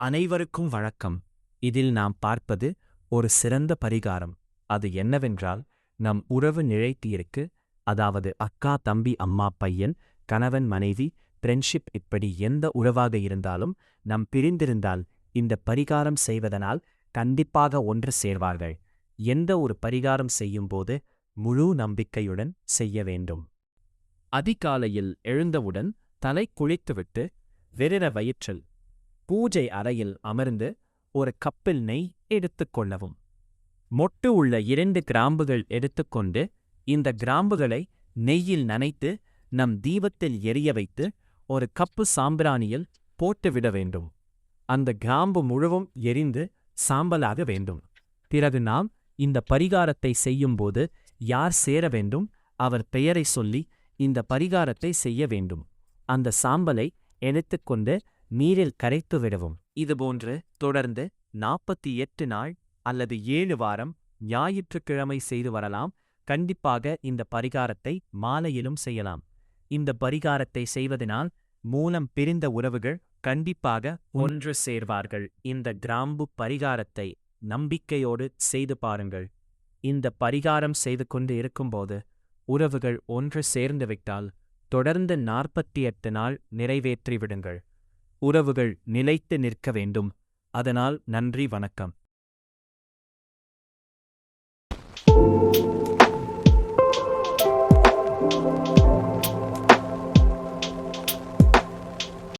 அனைவருக்கும் வணக்கம். இதில் நாம் பார்ப்பது ஒரு சிறந்த பரிகாரம். அது என்னவென்றால், நம் உறவு நிலைத்திருக்கு, அதாவது அக்கா தம்பி அம்மா பையன் கணவன் மனைவி ஃப்ரெண்ட்ஷிப், இப்படி எந்த உறவாக இருந்தாலும் நம் பிரிந்திருந்தால் இந்த பரிகாரம் செய்வதனால் கண்டிப்பாக ஒன்று சேர்வார்கள். எந்த ஒரு பரிகாரம் செய்யும்போது முழு நம்பிக்கையுடன் செய்ய வேண்டும். அதிகாலையில் எழுந்தவுடன் தலை குளித்துவிட்டு வெறுர வயிற்றில் பூஜை அறையில் அமர்ந்து ஒரு கப்பில் நெய் எடுத்துக்கொள்ளவும். மொட்டு உள்ள 2 கிராம்புகள் எடுத்துக்கொண்டு இந்த கிராம்புகளை நெய்யில் நனைத்து நம் தீபத்தில் எரிய வைத்து ஒரு கப்பு சாம்பிராணியில் போட்டுவிட வேண்டும். அந்த கிராம்பு முழுவதும் எரிந்து சாம்பலாக வேண்டும். பிறகு நாம் இந்த பரிகாரத்தை செய்யும்போது யார் சேர வேண்டும் அவர் பெயரை சொல்லி இந்த பரிகாரத்தை செய்ய வேண்டும். அந்த சாம்பலை எடுத்துக்கொண்டு நீரில் கரைத்து விடவும். இதுபோன்று தொடர்ந்து 48 நாள் அல்லது 7 வாரம் ஞாயிற்றுக்கிழமை செய்து வரலாம். கண்டிப்பாக இந்த பரிகாரத்தை மாலையிலும் செய்யலாம். இந்த பரிகாரத்தை செய்வதனால் மூலம் பிரிந்த உறவுகள் கண்டிப்பாக ஒன்று சேர்வார்கள். இந்த கிராம்பு பரிகாரத்தை நம்பிக்கையோடு செய்து பாருங்கள். இந்த பரிகாரம் செய்து கொண்டு இருக்கும்போது உறவுகள் ஒன்று சேர்ந்துவிட்டால் தொடர்ந்து 48 நாள் நிறைவேற்றிவிடுங்கள். உறவுகள் நிலைத்து நிற்க வேண்டும். அதனால் நன்றி, வணக்கம்.